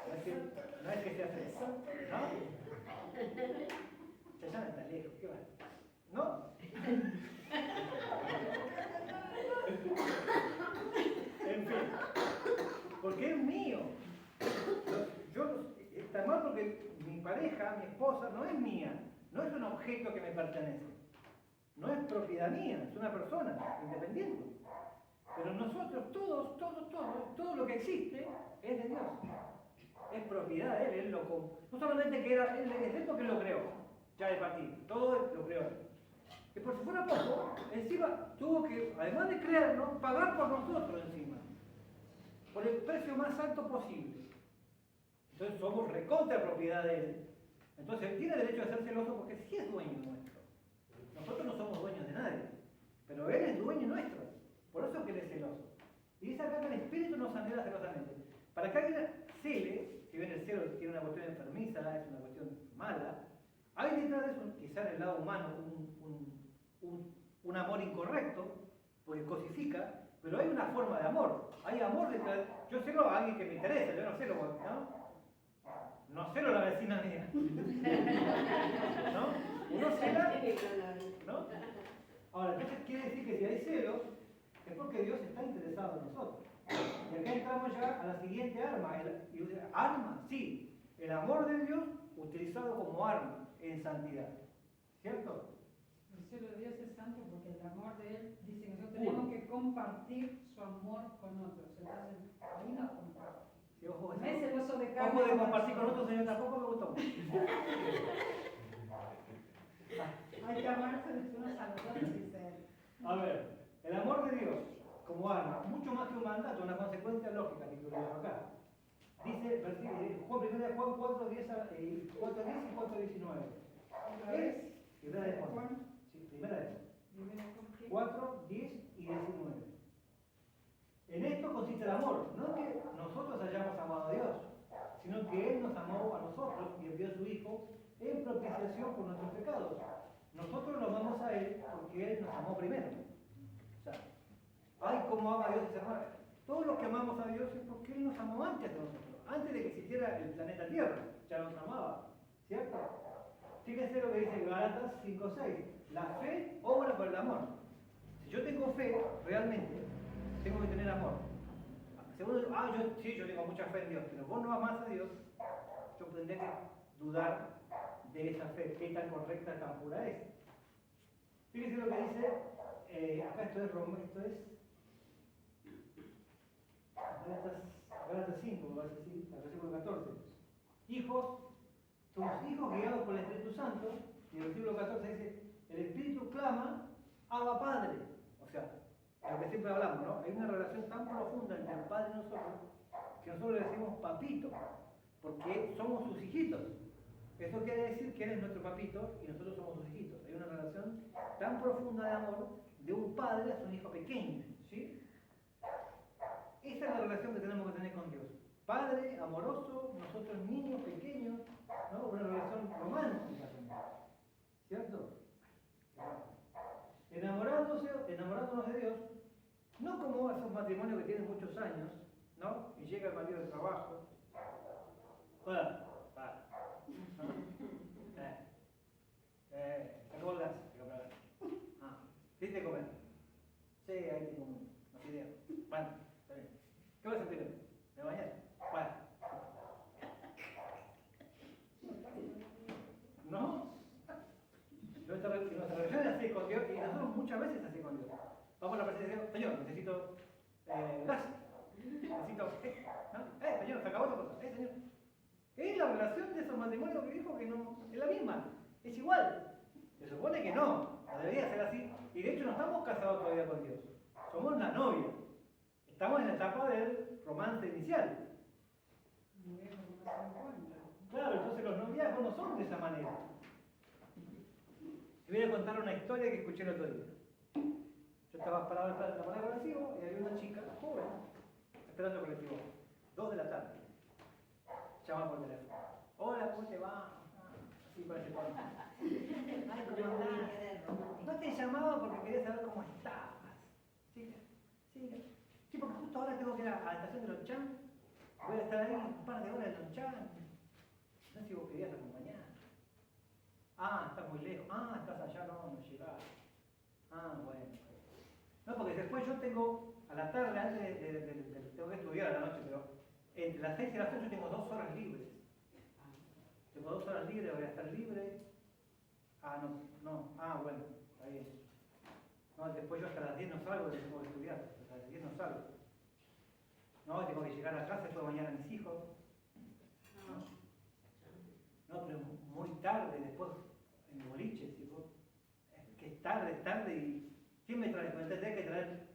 No es que se hace eso, ¿no? Chayán está lejos, ¿qué va? ¿No? En fin, porque es mío. Está mal porque mi pareja, mi esposa, no es mía, no es un objeto que me pertenece, no es propiedad mía, es una persona independiente. Pero nosotros, todo lo que existe es de Dios, es propiedad de Él, no solamente que era, Él es Él porque Él lo creó, ya de partir, todo lo creó Él. Y por si fuera poco, encima tuvo que, además de crearnos, pagar por nosotros encima, por el precio más alto posible. Entonces somos recontra propiedad de Él. Entonces Él tiene derecho a ser celoso porque sí es dueño nuestro. Nosotros no somos dueños de nadie, pero Él es dueño nuestro. Por eso es que Él es celoso. Y dice acá que el Espíritu nos anhela celosamente. Para que alguien cele, si bien el celo tiene una cuestión enfermiza, es una cuestión mala, hay detrás de eso, quizá en el lado humano, un amor incorrecto, porque cosifica, pero hay una forma de amor. Hay amor detrás. Yo celo a alguien que me interesa, yo no celo, ¿no? No celo a la vecina mía. ¿No? Uno cela, ¿no? Ahora, entonces quiere decir que si hay celos, es porque Dios está interesado en nosotros. Y acá entramos ya a la siguiente arma. Arma, sí. El amor de Dios utilizado como arma en santidad. ¿Cierto? celo de Dios es santo porque el amor de Él, dice que nosotros tenemos que compartir su amor con otros. Entonces, ahí nos compartimos. Sí, ojo, No es celoso de carne. ojo de compartir con otros, señor, tampoco me gustó mucho. Hay que amarse de unos a los otros, dice él. A ver, el amor de Dios como arma, mucho más que un mandato, una consecuencia lógica, titulado acá. Dice Juan 4, 10 y 4, 10 y 4, 19. Otra vez. Primera de Juan. Sí, primera de Juan. 4, 10 y 19. En esto consiste el amor, no que nosotros hayamos amado a Dios, sino que Él nos amó a nosotros y envió a su Hijo en propiciación por nuestros pecados. Nosotros lo amamos a Él porque Él nos amó primero. O sea, ay, cómo ama a Dios ese amor. Todos los que amamos a Dios es porque Él nos amó antes de nosotros, antes de que existiera el planeta Tierra, ya nos amaba, ¿cierto? Fíjense lo que dice Gálatas 5:6. La fe obra por el amor. Si yo tengo fe, realmente, tengo que tener amor. Según, yo tengo mucha fe en Dios, pero vos no amás a Dios, yo tendré que dudar de esa fe, qué tan correcta, tan pura es. Fíjense lo que dice, acá esto es Gálatas 5, va a decir, el versículo 14. Hijos, tus hijos guiados por el Espíritu Santo, y el versículo 14 dice, el Espíritu clama, Abba Padre. O sea, lo que siempre hablamos, ¿no? Hay una relación tan profunda entre el Padre y nosotros, que nosotros le decimos papito, porque somos sus hijitos. Eso quiere decir que Él es nuestro papito y nosotros somos sus hijitos. Hay una relación tan profunda de amor de un padre a su hijo pequeño, ¿sí? Esa es la relación que tenemos que tener con Dios. Padre, amoroso, nosotros niños pequeños, ¿no? Una relación romántica también, ¿cierto? Enamorándonos de Dios, no como esos matrimonios que tienen muchos años, ¿no? Y llega el marido del trabajo. Hola, pa. ¿Cómo gas? ¿Qué te comer? Sí, ahí tengo unas ideas. Bueno, está bien. ¿Qué vas a hacer primero? ¿Me bañas? Bueno. ¿No? Nuestra relación es así con Dios y nosotros muchas veces así con Dios. Vamos a la presencia de Dios. Señor, necesito gas. Necesito. ¿No? Señor, se acabó la cosa. Señor. Es la relación de esos matrimonios que dijo que no. Es la misma. Es igual. Se supone que no. No debería ser así. Y de hecho no estamos casados todavía con Dios. Somos la novia. Estamos en la etapa del romance inicial. Claro, entonces los noviazgos no son de esa manera. Te voy a contar una historia que escuché el otro día. Yo estaba parado en la parada de colectivo y había una chica joven esperando el colectivo. 2 de la tarde. Llama por teléfono. Hola, ¿cómo te va? Así para ese tono. Ay, ¿cómo andás? No te llamaba porque quería saber cómo estabas. Sí, porque justo ahora tengo que ir a la estación de Lonchán. Voy a estar ahí un par de horas en Lonchán. No sé si vos querías acompañar. Estás muy lejos. Estás allá, no llegás. Bueno. No, porque después yo tengo, a la tarde, antes tengo que estudiar a la noche, pero entre las 6 y las 8 tengo 2 horas libres. Tengo 2 horas libres, voy a estar libre. Bueno, está bien. No, después yo hasta las 10 no salgo, tengo que estudiar. Hasta las 10 no salgo. No, tengo que llegar a casa, después bañar a mis hijos. No, pero muy tarde, después en el boliche, es que es tarde y ¿quién me trae? Me tendré que traer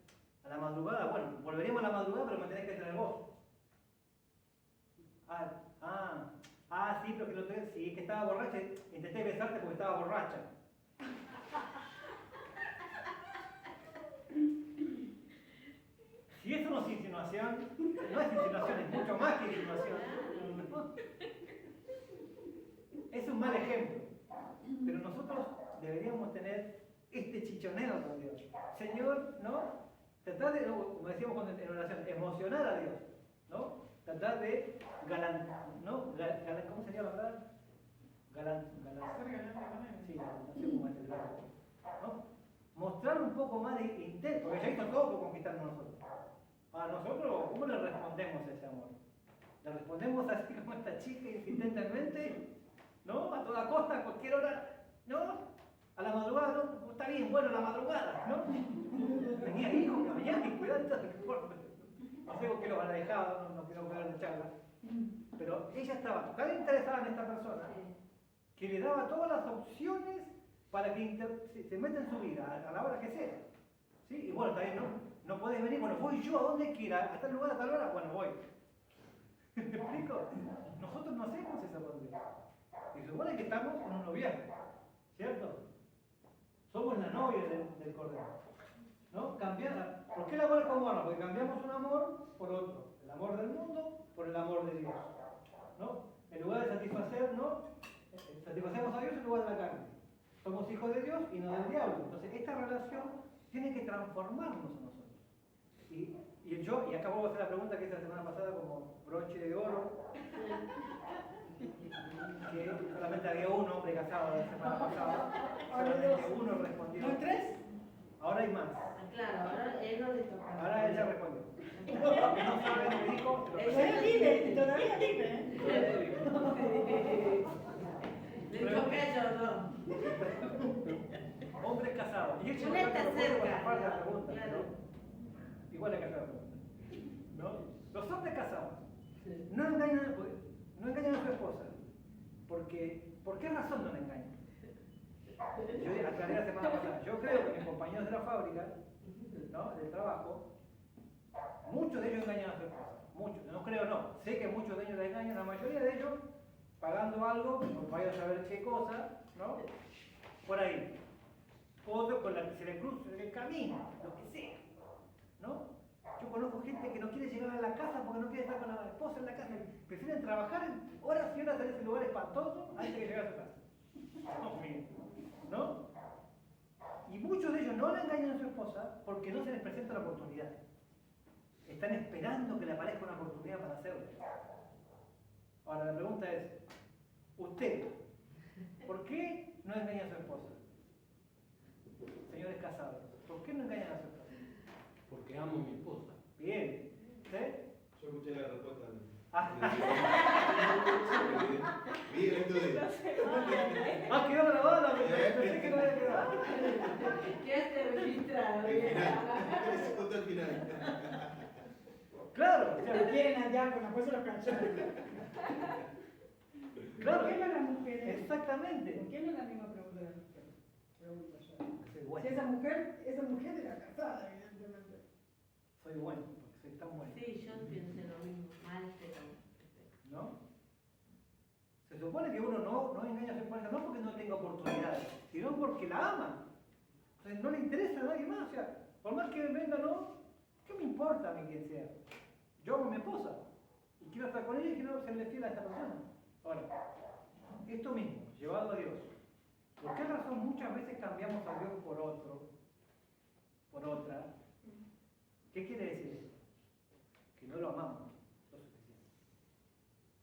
a la madrugada. Bueno, volveremos a la madrugada, pero me tenés que traer vos. Sí, pero que lo tenés, sí, que estaba borracha, intenté besarte porque estaba borracha. Si eso no es insinuación, no es insinuación, es mucho más que insinuación. Es un mal ejemplo, pero nosotros deberíamos tener este chichoneo con Dios. Señor, ¿no? Tratar de, como decíamos en oración, emocionar a Dios, ¿no? Tratar de ¿cómo sería la verdad? Sí, no sé cómo es el verbo, ¿no? Mostrar un poco más de intento, porque ya hizo todo por conquistarnos nosotros. A nosotros, ¿cómo le respondemos a ese amor? ¿Le respondemos así como esta chica insistentemente? ¿No? A toda costa, a cualquier hora. ¿No? A la madrugada, no, está bien, bueno, a la madrugada, ¿no? Tenía hijos que mañana y cuidado, no sé por qué los habrá dejado, no quiero hablar de charla. Pero ella estaba tan interesada en esta persona que le daba todas las opciones para que se meta en su vida a la hora que sea. ¿Sí? Y bueno, está bien, no podés venir, bueno, voy yo a donde quiera, a tal lugar, a tal hora, bueno, voy. ¿Me explico? Nosotros no hacemos esa con Dios. Y se supone que estamos en un noviazgo, ¿cierto? Somos la novia del Cordero. ¿No? ¿Por qué el amor es como amor? Porque cambiamos un amor por otro. El amor del mundo por el amor de Dios. ¿No? En lugar de satisfacer, ¿no? Satisfacemos a Dios en lugar de la carne. Somos hijos de Dios y no del diablo. Entonces, esta relación tiene que transformarnos a nosotros. Y acá vuelvo a hacer la pregunta que hice la semana pasada como broche de oro, que solamente había un hombre casado la semana pasada, solamente uno respondió. ¿No hay tres? Ahora hay más. Claro, ahora él no le toca. Ahora ella respondió. Porque no sabe lo que dijo. Él vive, todavía vive, ¿eh? Le toca a ellos dos. Hombres casados. Y Una está cerca. La pregunta, Claro. ¿no? Igual hay que hacer la pregunta. ¿No? Los hombres casados no engañan a su esposa. ¿Por qué razón no la engañan? Yo aclaré la semana pasada. Yo creo que mis compañeros de la fábrica, ¿no? Del trabajo, muchos de ellos engañan a su esposa. Muchos. No creo, no. Sé que muchos de ellos la engañan, la mayoría de ellos pagando algo, por vaya a saber qué cosa, ¿no? Por ahí. Otro con la que se le cruza en el camino, lo que sea, ¿no? Yo conozco gente que no quiere llegar a la casa porque no quiere estar con la esposa en la casa. Prefieren trabajar en horas y horas en ese lugar espantoso antes que llegar a su casa. ¿No? Y muchos de ellos no le engañan a su esposa porque no se les presenta la oportunidad. Están esperando que le aparezca una oportunidad para hacerlo. Ahora la pregunta es, ¿usted por qué no engaña a su esposa? Señores casados, ¿por qué no engañan a su esposa? Porque amo a mi esposa. Bien. ¿Sí? Yo escuché la respuesta. Vi el estudio. Quedó grabada, pensé que no había quedado. Quedaste registrado. El final. Ese punto al final. Claro, Lo quieren allá con la fuerza de los calzones. claro. ¿Por qué no las mujeres? Exactamente. ¿Por qué no es la misma pregunta de la mujer? Pregunta yo. Soy Si bueno. esa mujer era casada, evidentemente. Soy bueno, porque soy tan bueno. Sí, yo pienso lo mismo. Mal, pero. ¿No? Se supone que uno no engaña a su pareja no porque no tenga oportunidades, sino porque la ama. Entonces no le interesa a nadie más. O sea, por más que venga, ¿no? ¿Qué me importa a mí quién sea? Yo amo a mi esposa y quiero estar con ella y quiero serle fiel a esta persona. Ahora, esto mismo, llevado a Dios. ¿Por qué razón muchas veces cambiamos a Dios por otro? Por otra. ¿Qué quiere decir eso? Que no lo amamos lo suficiente.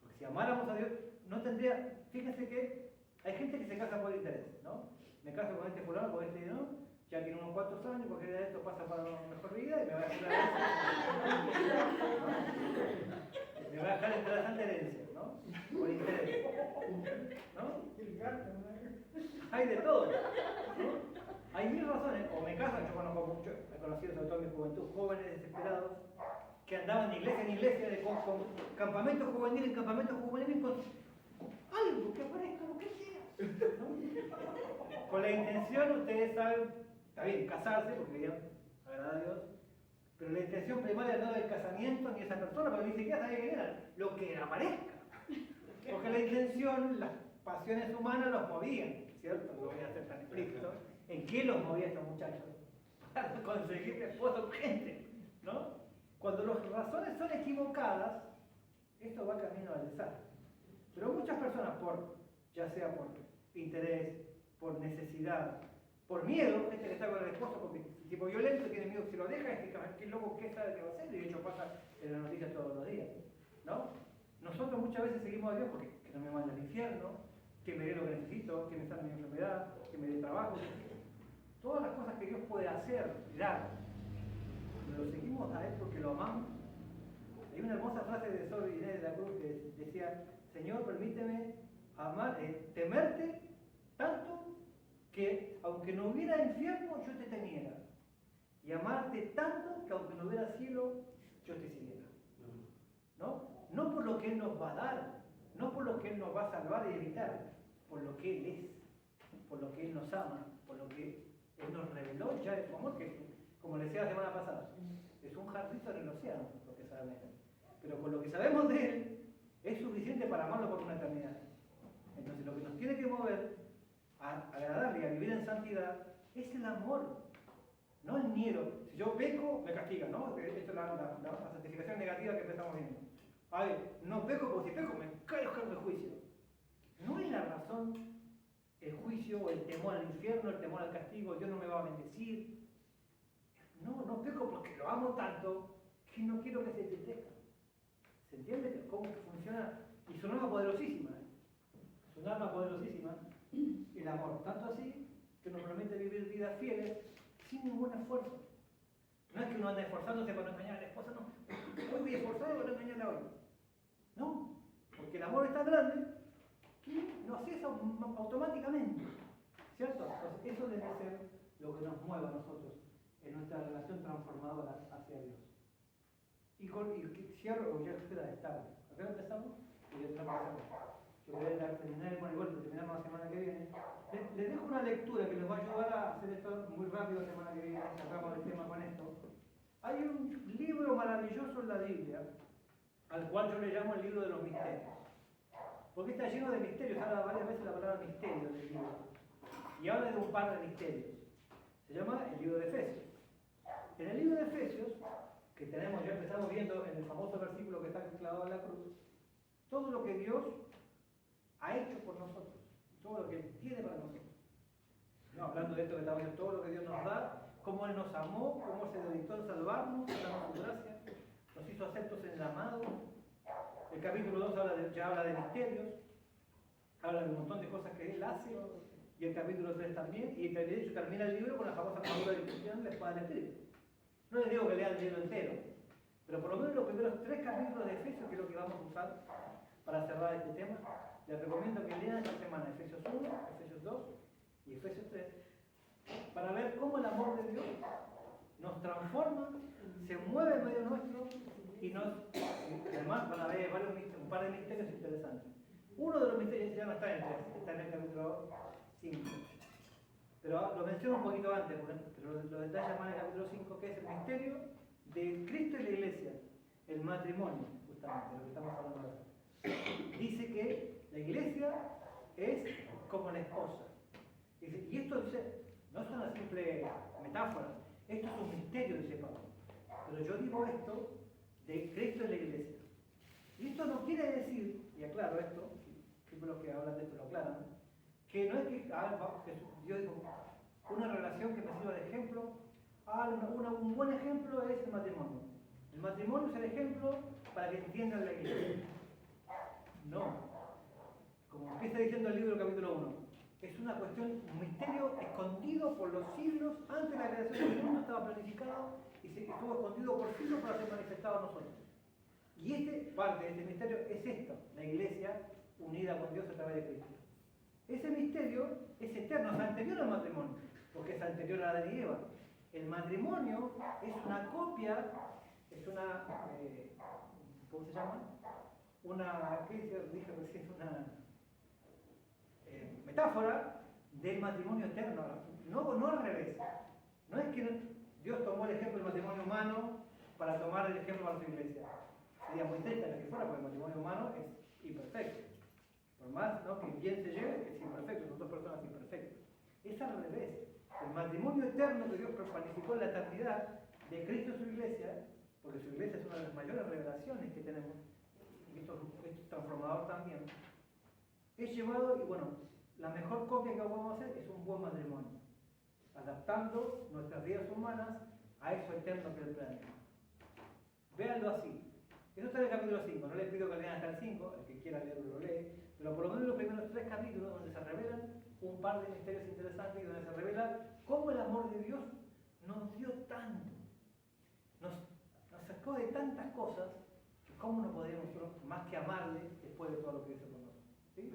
Porque si amáramos a Dios, no tendría. Fíjense que hay gente que se casa por interés, ¿no? Me caso con este fulano, con este, ¿no? Ya tiene unos cuantos años, porque de esto pasa para una mejor vida y me va a dejar me va a dejar interesante herencia, ¿no? Por interés. ¿No? Hay de todo, ¿no? Hay mil razones. O me casan, yo conozco mucho, he conocido sobre todo en mi juventud, jóvenes desesperados que andaban de iglesia en iglesia, con campamento juvenil en campamento juvenil, con algo que aparezca, lo que sea. ¿No? Con la intención, ustedes saben, está bien, casarse, porque querían agradar a Dios, pero la intención primaria no del casamiento ni de esa persona, porque ni siquiera sabía quién era, lo que aparezca. Porque la intención, las pasiones humanas los movían, ¿cierto? No voy a ser tan explícito. ¿En qué los movía estos muchachos? Para conseguir esposo urgente, ¿no? Cuando las razones son equivocadas, esto va camino al desastre. Pero muchas personas, ya sea por interés, por necesidad, por miedo, gente que está con el esposo porque es tipo violento, tiene miedo que si lo deja, qué loco que sabe qué va a hacer, y de hecho pasa en las noticias todos los días, ¿no? Nosotros muchas veces seguimos a Dios porque que no me mande al infierno, que me dé lo que necesito, que me sane mi enfermedad, que me dé trabajo, todas las cosas que Dios puede hacer, dar. Pero lo seguimos a Él porque lo amamos. Hay una hermosa frase de Sor Inés de la Cruz que decía: Señor, permíteme amar, temerte tanto que aunque no hubiera infierno, yo te temiera. Y amarte tanto que aunque no hubiera cielo, yo te siguiera. ¿No? No por lo que Él nos va a dar, no por lo que Él nos va a salvar y evitar, por lo que Él es, por lo que Él nos ama, por lo que Él nos reveló ya de su amor, que como le decía la semana pasada, es un jarrito en el océano, lo que sabemos. Pero con lo que sabemos de Él, es suficiente para amarlo por una eternidad. Entonces lo que nos tiene que mover a agradarle y a vivir en santidad es el amor, no el miedo. Si yo peco, me castigan, ¿no? Esta es la santificación negativa que empezamos viendo. Ay, no peco porque si peco me caigo en el juicio. No es la razón el juicio o el temor al infierno, el temor al castigo, Dios no me va a bendecir. No peco porque lo amo tanto que no quiero que se entristezca. ¿Se entiende cómo funciona? Y su arma poderosísima, su arma poderosísima, el amor. Tanto así que nos permite vivir vidas fieles sin ningún esfuerzo. No es que uno ande esforzándose para no engañar a la esposa, no. Hoy voy esforzado para no engañarla hoy. No, porque el amor es tan grande que lo haces automáticamente. ¿Cierto? Entonces, eso debe ser lo que nos mueva a nosotros en nuestra relación transformadora hacia Dios. Y cierro, o ya espera de tarde. ¿A qué hora empezamos? Y ya empezamos. Yo voy a terminar, bueno, igual terminamos la semana que viene. Les dejo una lectura que les va a ayudar a hacer esto muy rápido la semana que viene. Sacamos el tema con esto. Hay un libro maravilloso en la Biblia, al cual yo le llamo el libro de los misterios. Porque está lleno de misterios, habla varias veces la palabra misterio en el libro. Y habla de un par de misterios. Se llama el libro de Efesios. En el libro de Efesios, que tenemos, ya empezamos viendo en el famoso versículo que está clavado en la cruz, todo lo que Dios ha hecho por nosotros, todo lo que Él tiene para nosotros. No, hablando de esto que estamos viendo, todo lo que Dios nos da, cómo Él nos amó, cómo se dedicó a salvarnos, a darnos su gracia, nos hizo aceptos en el amado. El capítulo 2 ya habla de misterios, habla de un montón de cosas que Él hace, y el capítulo 3 también, y de hecho termina el libro con la famosa armadura de cristiano, la espada del Espíritu. No les digo que lean el libro entero, pero por lo menos los primeros 3 capítulos de Efesios, que es lo que vamos a usar para cerrar este tema, les recomiendo que lean esta semana Efesios 1, Efesios 2 y Efesios 3, para ver cómo el amor de Dios nos transforma, se mueve en medio nuestro y además van a ver un par de misterios interesantes. Uno de los misterios ya no está en el 3, está en el capítulo 5. Pero lo menciono un poquito antes, pero lo detalla más en el capítulo 5, que es el misterio de Cristo y la Iglesia, el matrimonio, justamente, lo que estamos hablando ahora. Dice que la Iglesia es como la esposa. Y esto dice, no es una simple metáfora, esto es un misterio, dice Pablo. Pero yo digo esto de Cristo y la Iglesia. Y esto no quiere decir, y aclaro esto, que los que hablan de esto lo aclaran, que no es que Dios dijo, una relación que me sirva de ejemplo. Un buen ejemplo es el matrimonio. El matrimonio es el ejemplo para que entiendan la Iglesia. No. Como empieza diciendo el libro capítulo 1, es una cuestión, un misterio escondido por los siglos. Antes de la creación del mundo estaba planificado y estuvo escondido por siglos para ser manifestado a nosotros. Y parte de este misterio es esto, la Iglesia unida con Dios a través de Cristo. Ese misterio es eterno, es anterior al matrimonio, porque es anterior a Adán y Eva. El matrimonio es una copia, es una, ¿cómo se llama? ¿Qué dije recién? Una metáfora del matrimonio eterno, no al revés. No es que Dios tomó el ejemplo del matrimonio humano para tomar el ejemplo para su iglesia. Sería muy triste la que fuera, porque el matrimonio humano es imperfecto. Por más, ¿no?, que bien se lleve, es imperfecto, son 2 personas imperfectas. Es al revés. El matrimonio eterno que Dios planificó en la eternidad de Cristo y su iglesia, porque su iglesia es una de las mayores revelaciones que tenemos, y esto es transformador también, es llevado, y bueno, la mejor copia que podemos hacer es un buen matrimonio, adaptando nuestras vidas humanas a eso eterno que Él planea. Véanlo así. Eso está en el capítulo 5, no les pido que lean hasta el 5, el que quiera leerlo lo lee, pero por lo menos los primeros 3 capítulos donde se revelan un par de misterios interesantes y donde se revela cómo el amor de Dios nos dio tanto, nos sacó de tantas cosas, que cómo no podríamos nosotros más que amarle después de todo lo que hizo con nosotros. ¿Sí?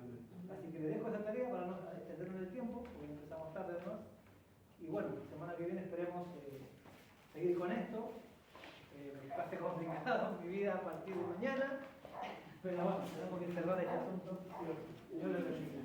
Así que le dejo esa tarea para no extendernos el tiempo, porque empezamos tarde. Y bueno, la semana que viene esperemos seguir con esto. Me parece complicado mi vida a partir de mañana, pero bueno, tenemos que cerrar este asunto. Yo le bendiga.